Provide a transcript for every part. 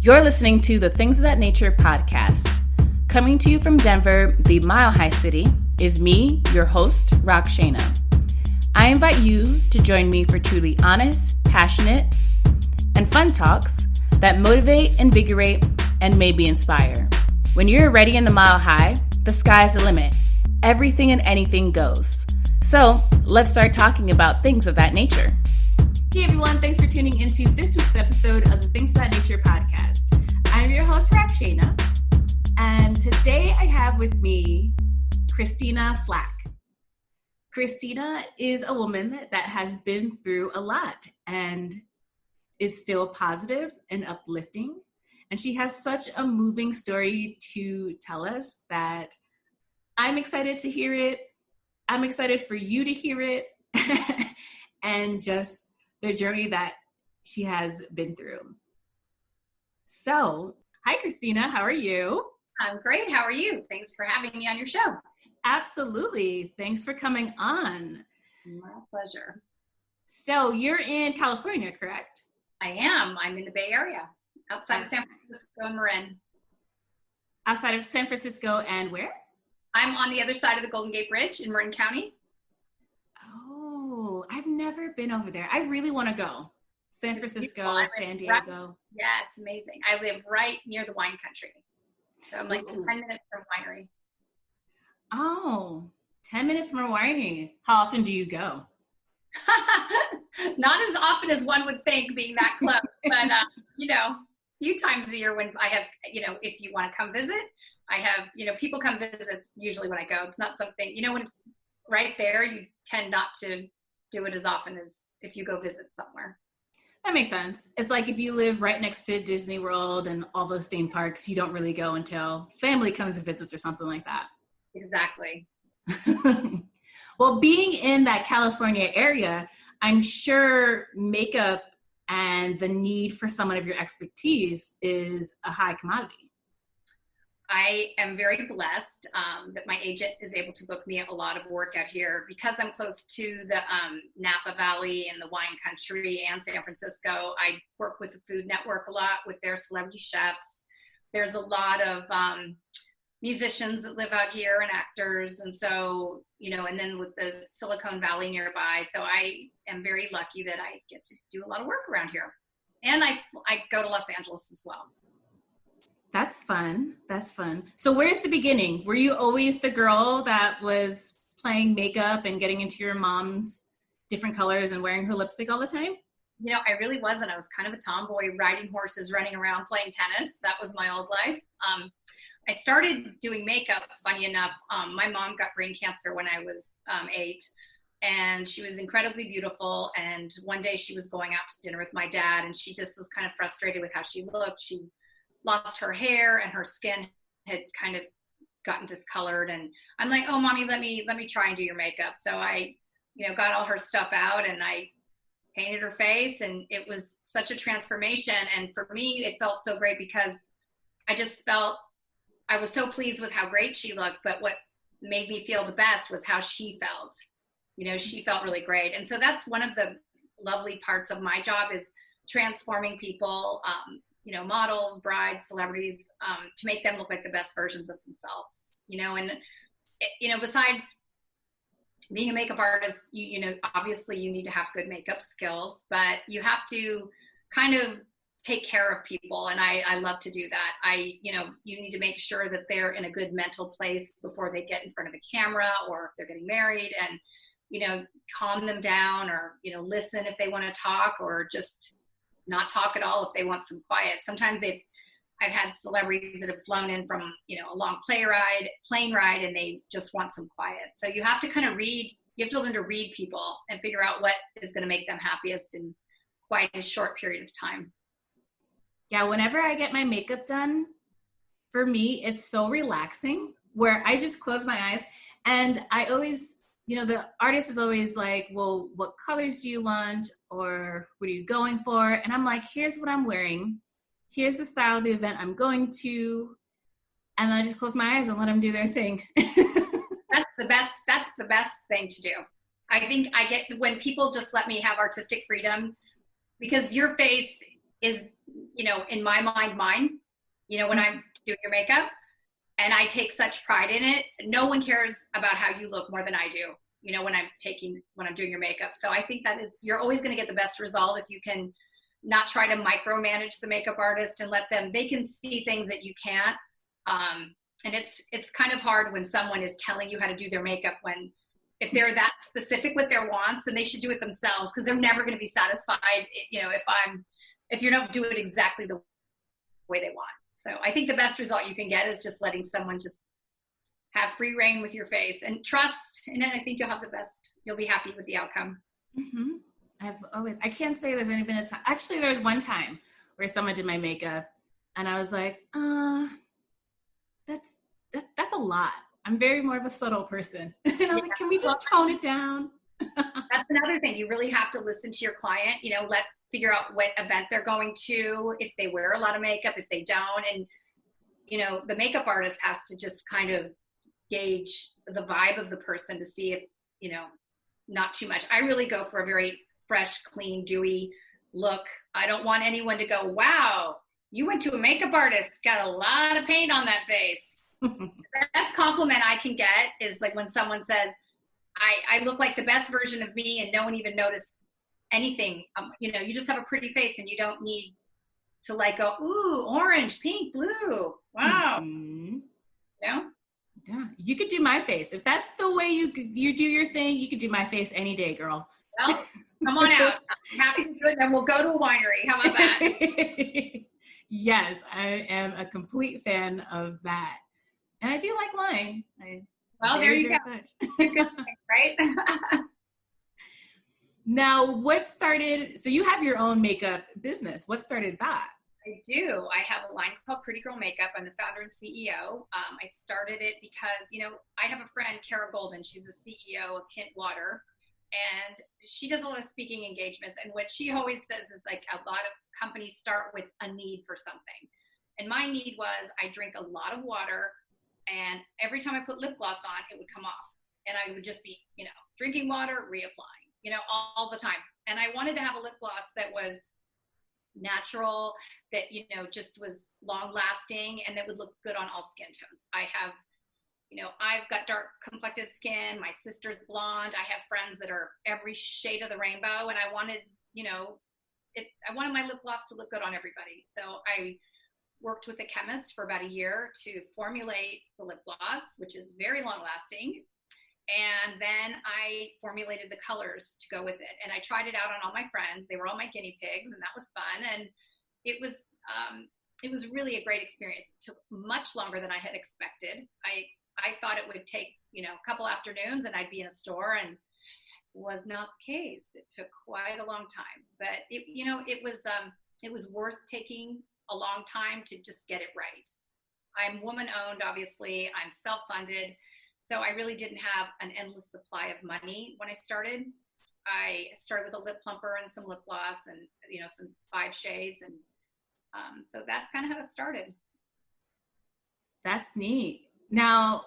You're listening to the Things of That Nature podcast. Coming to you from Denver, the Mile High City, is me, your host, Rockshana. I invite you to join me for truly honest, passionate, and fun talks that motivate, invigorate, and maybe inspire. When you're ready in the Mile High, the sky's the limit. Everything and anything goes. So let's start talking about things of that nature. Hey everyone, thanks for tuning into this week's episode of the Things of That Nature podcast. I'm your host, Rockshana, and today I have with me Christina Flach. Christina is a woman that has been through a lot and is still positive and uplifting. And she has such a moving story to tell us that I'm excited to hear it. I'm excited for you to hear it. And just the journey that she has been through. So, hi Christina, how are you? I'm great. How are you? Thanks for having me on your show. Absolutely. Thanks for coming on. My pleasure. So, you're in California, correct? I am. I'm in the Bay Area, outside of San Francisco and Marin. Outside of San Francisco and where? I'm on the other side of the Golden Gate Bridge in Marin County. Oh, I've never been over there. I really want to go. San Francisco, San Diego. Yeah, it's amazing. I live right near the wine country. So I'm like 10 minutes from winery. Oh, 10 minutes from a winery. How often do you go? Not as often as one would think being that close, but a few times a year when I have, if you want to come visit, I have, people come visit usually when I go. It's not something, when it's right there, you tend not to do it as often as if you go visit somewhere. That makes sense. It's like if you live right next to Disney World and all those theme parks, you don't really go until family comes and visits or something like that. Exactly. Well, being in that California area, I'm sure makeup and the need for someone of your expertise is a high commodity. I am very blessed that my agent is able to book me a lot of work out here because I'm close to the Napa Valley and the wine country and San Francisco. I work with the Food Network a lot with their celebrity chefs. There's a lot of musicians that live out here and actors. And so, and then with the Silicon Valley nearby. So I am very lucky that I get to do a lot of work around here. And I go to Los Angeles as well. That's fun. That's fun. So where's the beginning? Were you always the girl that was playing makeup and getting into your mom's different colors and wearing her lipstick all the time? I really wasn't. I was kind of a tomboy, riding horses, running around, playing tennis. That was my old life. I started doing makeup, funny enough. My mom got brain cancer when I was 8, and she was incredibly beautiful. And one day she was going out to dinner with my dad, and she just was kind of frustrated with how she looked. She lost her hair and her skin had kind of gotten discolored. And I'm like, oh, mommy, let me try and do your makeup. So I, got all her stuff out and I painted her face, and it was such a transformation. And for me, it felt so great because I just felt, I was so pleased with how great she looked, but what made me feel the best was how she felt. She felt really great. And so that's one of the lovely parts of my job is transforming people, models, brides, celebrities, to make them look like the best versions of themselves, and, besides being a makeup artist, obviously you need to have good makeup skills, but you have to kind of take care of people. And I love to do that. You need to make sure that they're in a good mental place before they get in front of a camera or if they're getting married, and, calm them down or, listen if they want to talk or just not talk at all if they want some quiet. Sometimes I've had celebrities that have flown in from, a long plane ride, and they just want some quiet. So you have to kind of you have to learn to read people and figure out what is going to make them happiest in quite a short period of time. Yeah, whenever I get my makeup done, for me, it's so relaxing where I just close my eyes and I always, the artist is always like, well, what colors do you want? Or what are you going for? And I'm like, here's what I'm wearing. Here's the style of the event I'm going to. And then I just close my eyes and let them do their thing. That's the best thing to do. I think I get when people just let me have artistic freedom, because your face is in my mind, mine, when I'm doing your makeup, and I take such pride in it. No one cares about how you look more than I do, when I'm doing your makeup. So I think you're always going to get the best result if you can not try to micromanage the makeup artist and they can see things that you can't. And it's kind of hard when someone is telling you how to do their makeup if they're that specific with their wants, then they should do it themselves, because they're never going to be satisfied, if you don't do it exactly the way they want. So I think the best result you can get is just letting someone just have free reign with your face and trust. And then I think you'll be happy with the outcome. Mm-hmm. I can't say there's been a time. Actually, there's one time where someone did my makeup and I was like, that's a lot. I'm very more of a subtle person. And I was like, can we just tone it down? That's another thing. You really have to listen to your client, figure out what event they're going to, if they wear a lot of makeup, if they don't. And, the makeup artist has to just kind of gauge the vibe of the person to see if, not too much. I really go for a very fresh, clean, dewy look. I don't want anyone to go, wow, you went to a makeup artist, got a lot of paint on that face. The best compliment I can get is like when someone says, I look like the best version of me and no one even noticed anything. You just have a pretty face and you don't need to go, ooh, orange, pink, blue. Wow. Mm-hmm. Yeah, you could do my face. If that's the way you do your thing, you could do my face any day, girl. Well, come on out. I'm happy to do it. Then we'll go to a winery. How about that? Yes, I am a complete fan of that. And I do like wine. Well, there you go. Right? Now, so you have your own makeup business. What started that? I do. I have a line called Pretty Girl Makeup. I'm the founder and CEO. I started it because, I have a friend, Kara Golden. She's the CEO of Hint Water. And she does a lot of speaking engagements. And what she always says is a lot of companies start with a need for something. And my need was I drink a lot of water. And every time I put lip gloss on, it would come off. And I would just be, drinking water, reapplying, all the time. And I wanted to have a lip gloss that was natural, that, just was long lasting and that would look good on all skin tones. I've got dark complected skin. My sister's blonde. I have friends that are every shade of the rainbow. And I wanted, I wanted my lip gloss to look good on everybody. So I worked with a chemist for about a year to formulate the lip gloss, which is very long lasting. And then I formulated the colors to go with it. And I tried it out on all my friends. They were all my guinea pigs, and that was fun. And it was really a great experience. It took much longer than I had expected. I thought it would take, a couple afternoons and I'd be in a store, and was not the case. It took quite a long time, but it was worth taking a long time to just get it right. I'm woman owned, obviously. I'm self-funded. So I really didn't have an endless supply of money when I started. I started with a lip plumper and some lip gloss and, some 5 shades. And so that's kind of how it started. That's neat. Now,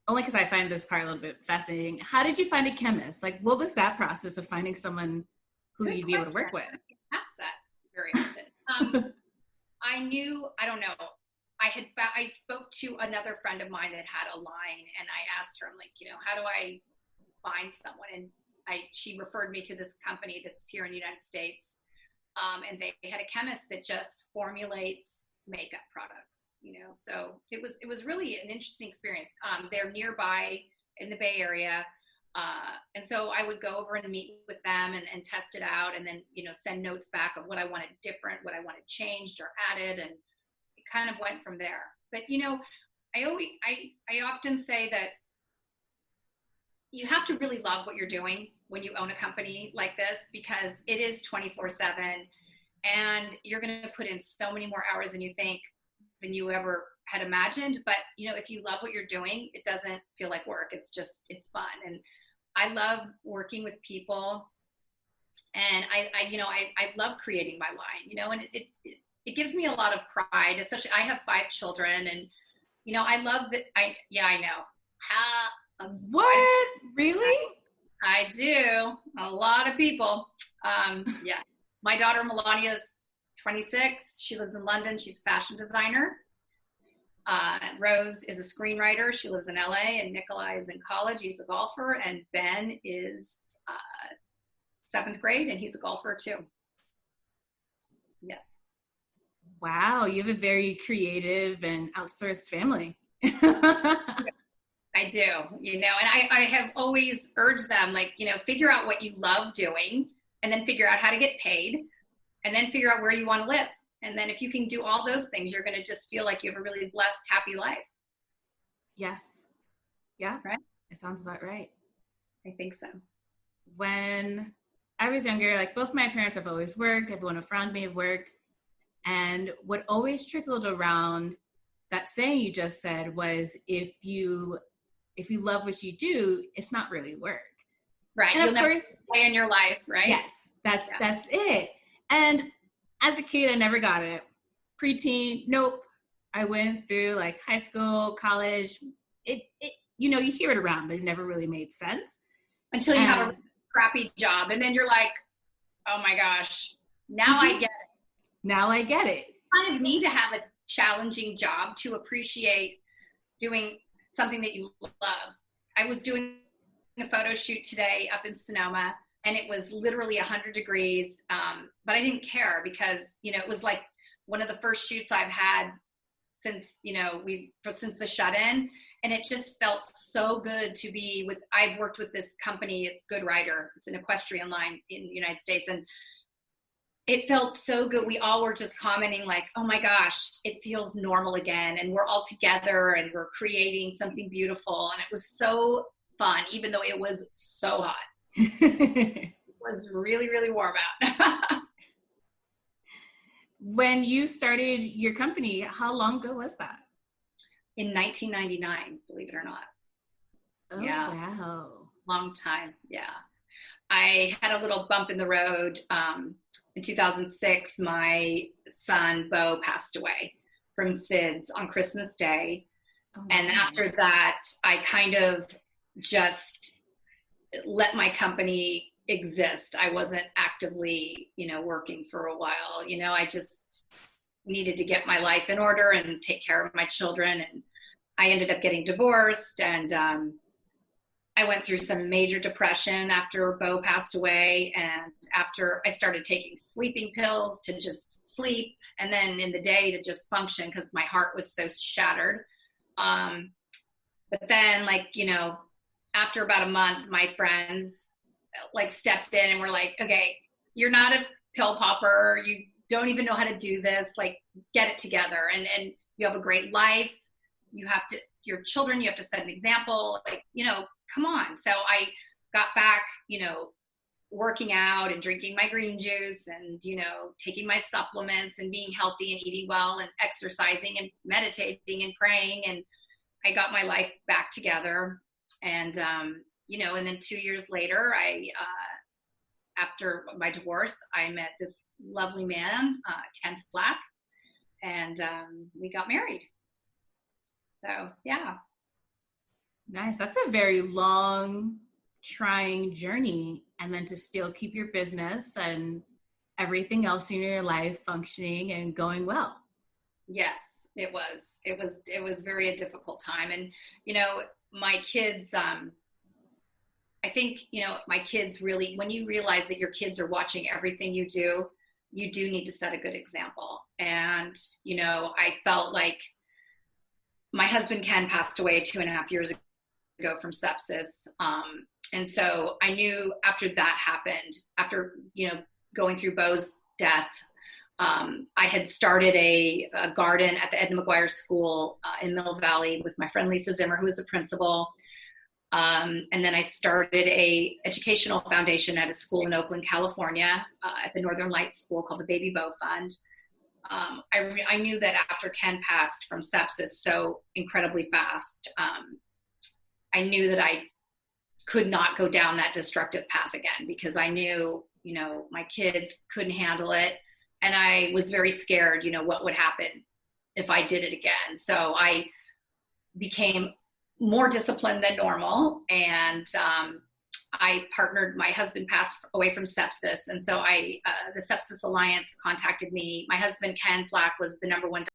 only because I find this part a little bit fascinating. How did you find a chemist? What was that process of finding someone who you'd be able to work with? I ask that very often. I don't know. I spoke to another friend of mine that had a line, and I asked her, I'm like, how do I find someone? And she referred me to this company that's here in the United States. And they had a chemist that just formulates makeup products, so it was really an interesting experience. They're nearby in the Bay Area. And so I would go over and meet with them and test it out, and then, send notes back of what I wanted different, what I wanted changed or added. And it kind of went from there. But, I often say that you have to really love what you're doing when you own a company like this, because it is 24/7, and you're going to put in so many more hours than you ever had imagined. But, if you love what you're doing, it doesn't feel like work. It's fun. And I love working with people, and I love creating my line, and it gives me a lot of pride, especially I have 5 children, and, I love that. I know. What? Really? I do. A lot of people. Yeah. My daughter Melania's 26. She lives in London. She's a fashion designer. Rose is a screenwriter. She lives in LA, and Nikolai is in college. He's a golfer, and Ben is 7th grade, and he's a golfer too. Yes. Wow, you have a very creative and outsourced family. I do, and I have always urged them, like, figure out what you love doing, and then figure out how to get paid, and then figure out where you want to live. And then if you can do all those things, you're going to just feel like you have a really blessed, happy life. Yes. Yeah. Right. It sounds about right. I think so. When I was younger, like both my parents have always worked. Everyone around me have worked. And what always trickled around that saying you just said was, if you love what you do, it's not really work. Right. And you'll of course, never play in your life, right? Yes, that's it. And as a kid, I never got it. Preteen, nope. I went through like high school, college. It you hear it around, but it never really made sense. Until you have a crappy job. And then you're like, oh my gosh, now I get it. Now I get it. You kind of need to have a challenging job to appreciate doing something that you love. I was doing a photo shoot today up in Sonoma, and it was literally 100 degrees. But I didn't care because, it was like one of the first shoots I've had since, since the shut-in. And it just felt so good to be I've worked with this company. It's Good Rider. It's an equestrian line in the United States. And it felt so good. We all were just commenting like, oh my gosh, it feels normal again. And we're all together and we're creating something beautiful. And it was so fun, even though it was so hot. It was really, really warm out. When you started your company, how long ago was that? In 1999, believe it or not. Oh, yeah. Wow. Long time. Yeah. I had a little bump in the road. In 2006, my son, Bo, passed away from SIDS on Christmas Day. Oh, and after that, I kind of just let my company exist. I wasn't actively, working for a while. I just needed to get my life in order and take care of my children. And I ended up getting divorced, and I went through some major depression after Bo passed away, and after I started taking sleeping pills to just sleep, and then in the day to just function because my heart was so shattered. But then, after about a month, my friends stepped in and were like, okay, you're not a pill popper. You don't even know how to do this. Get it together. And you have a great life. Your children, you have to set an example. Come on. So I got back, working out and drinking my green juice and, taking my supplements and being healthy and eating well and exercising and meditating and praying. And I got my life back together. And, and then 2 years later, after my divorce, I met this lovely man, Ken Flach, and we got married. So, yeah. Nice. That's a very long, trying journey. And then to still keep your business and everything else in your life functioning and going well. Yes, it was. It was very a difficult time. And, my kids, I think, my kids really, when you realize that your kids are watching everything you do need to set a good example. And, I felt like my husband Ken passed away 2.5 years ago from sepsis. And so I knew after that happened, after, going through Bo's death, I had started a garden at the Edna McGuire School in Mill Valley with my friend Lisa Zimmer, who was the principal. And then I started a educational foundation at a school in Oakland, California, at the Northern Lights School called the Baby Bo Fund. I knew that after Ken passed from sepsis so incredibly fast, I knew that I could not go down that destructive path again because I knew, my kids couldn't handle it. And I was very scared, what would happen if I did it again. So I became more disciplined than normal. And I partnered, my husband passed away from sepsis. And so the Sepsis Alliance contacted me. My husband, Ken Flach, was the #1